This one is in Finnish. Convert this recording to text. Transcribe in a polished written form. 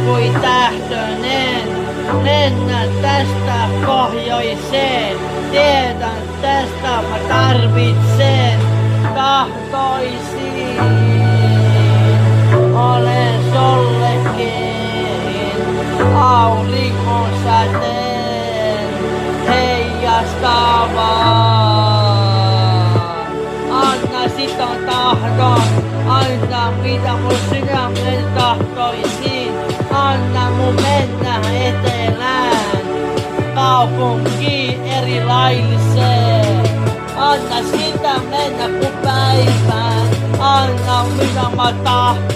kuin tähtönen. Lennän tästä pohjoiseen. Tiedän tästä mä tarvitsen tahtoisin. Olen sollekin auringon säteen heijastava. Anna siton tahdon, anna mitä mun sydämen tahtoisin. Anna mun mennä etelään, kaupunkiin erilailliseen. Anna sitä mennä kun päivään, anna mitä mä tahtoisin.